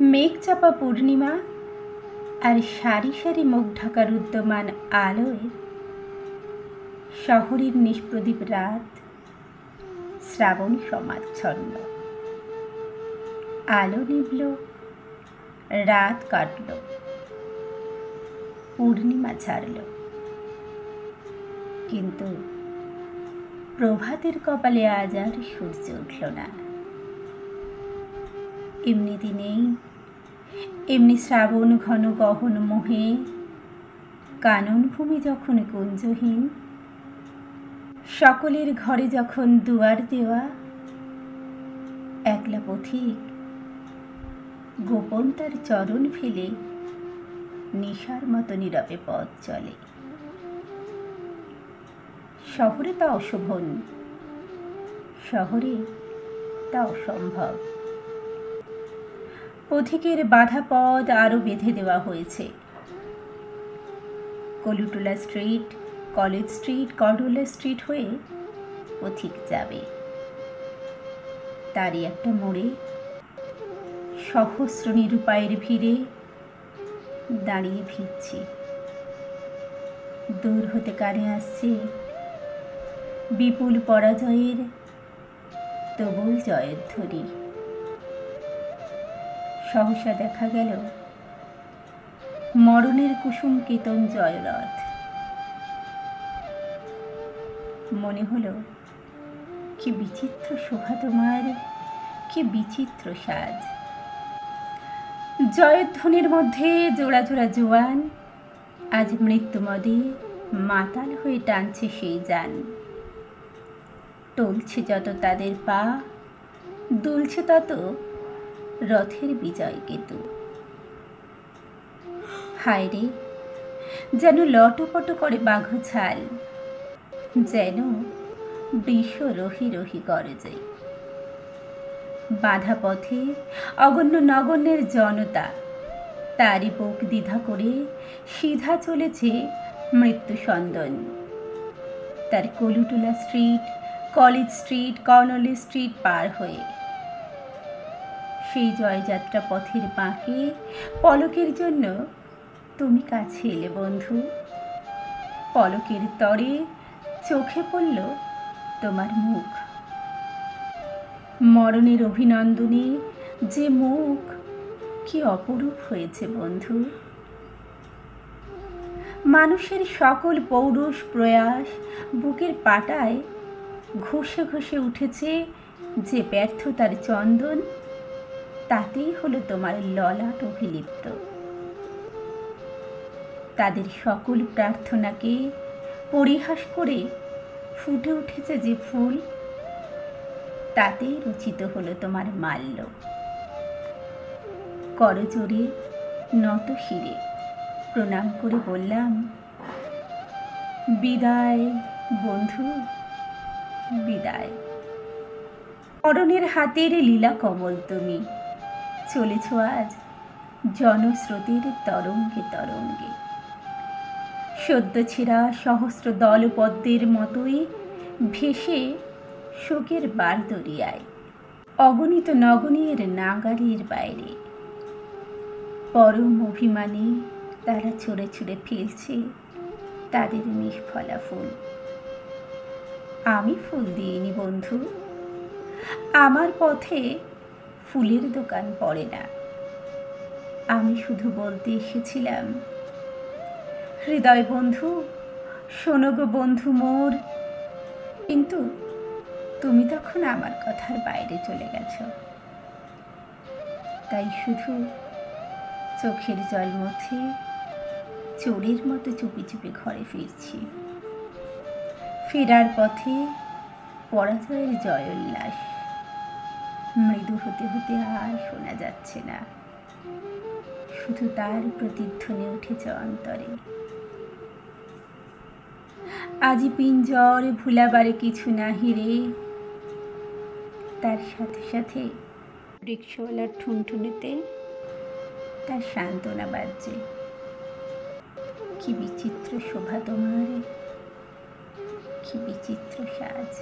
মেঘ চাপা পূর্ণিমা আর সারি সারি মুখ ঢাকা রুদ্যমান আলোয় শহরের নিষ্প্রদীপ রাত শ্রাবণ সমাচ্ছন্ন। আলো নিভল, রাত কাটল, পূর্ণিমা ছাড়ল, কিন্তু প্রভাতের কপালে আজ আর সূর্য উঠল না। এমনি দিনেই এমনি শ্রাবণ ঘন গহন মোহে কানন ভূমি যখন কুঞ্জহীন, সকলের ঘরে যখন দুয়ার দেওয়া, একলা পথিক গোপন তার চরণ ফেলে নিশার মতো নীরবে পথ চলে। শহরে তা অশোভন, শহরে তা অসম্ভব। পথিকের বাধা পথ আরো বেঁধে দেওয়া হয়েছে। Colootola street, college street, করডলা street হয়ে পথিক যাবে। তারই একটা মোড়ে সহস্র নিরুপায়ের ভিড়ে দাঁড়িয়ে ভিড়ছি। দূর হতে কানে আসছে বিপুল পরাজয়ের তবুল জয়ের ধ্বনি। সহসা দেখা গেল মরণের কুসুম কেতন জয়রথ। মনে হলো কি বিচিত্র শোভা তোমার, কি বিচিত্র সাজ। জয়ধ্বনির মধ্যে জোড়া জোড়া জোয়ান আজ মৃত্যুমদে মাতাল হয়ে টানছে সেই যান। টলছে যত তাদের পা, দুলছে তত রথের বিজয় কেতু। হায় রে, যেন লটপট করে বাঘ ছাল, যেন বৃষ রহি রহি গরজে। বাধা পথে অগণ্য নগণ্যের জনতা, তারই বুক দ্বিধা করে সিধা চলেছে মৃত্যু সন্দন। তার Kalutola street, college street, Cornwallis street পার হয়ে সেই জয়যাত্রা পথের বাঁকে পলকের জন্য তুমি কাছে এলে বন্ধু। পলকের তরে চোখে পড়ল তোমার মুখ। মরণের অভিনন্দনে যে মুখ কি অপরূপ হয়েছে বন্ধু। মানুষের সকল পৌরুষ প্রয়াস বুকের পাটায় ঘষে ঘষে উঠেছে যে ব্যর্থতার চন্দন, তাতেই হলো তোমার ললাট অভিলিপ্ত। তাদের সকল প্রার্থনাকে পরিহাস করে ফুটে উঠেছে যে ফুল, তাতেই রচিত হলো তোমার মাল্য। করজোড়ে নত শিরে প্রণাম করে বললাম, বিদায় বন্ধু, বিদায়। মরণের হাতের লীলা কমল তুমি, চলেছ আজ জনস্রোতের তরঙ্গে তরঙ্গে। সদ্য ছেঁড়া সহস্র দলপদ্মের মতোই ভেসে শোকের বার দরিয়ায়, অগণিত নগণের নাগালের বাইরে। পরম অভিমানে তারা ছুঁড়ে ছুঁড়ে ফেলছে তাদের নিষ্ফলা ফুল। আমি ফুল দিইনি বন্ধু, আমার পথে ফুলের দোকান পড়ে না। আমি শুধু বলতে এসেছিলাম, হৃদয় বন্ধু, শোনো গো বন্ধু মোর। কিন্তু তুমি তখন আমার কথার বাইরে চলে গেছ। তাই শুধু চোখের জল মুছে চোরের মতো চুপি চুপি ঘরে ফিরছি। ফেরার পথে পরাজয়ের জয়োল্লাস মৃদু হতে হতে আর শোনা যাচ্ছে না, শুধু তার প্রতিধ্বনি উঠেছে অন্তরে। আজি পিঞ্জর ভুলাবারে কিছু নাহি রে, তার সাথে সাথে রিক্সাওয়ালার ঠুনঠুনিতে তার সান্ত্বনা বাজছে। কি বিচিত্র শোভা তোমার, কি বিচিত্র সাজ।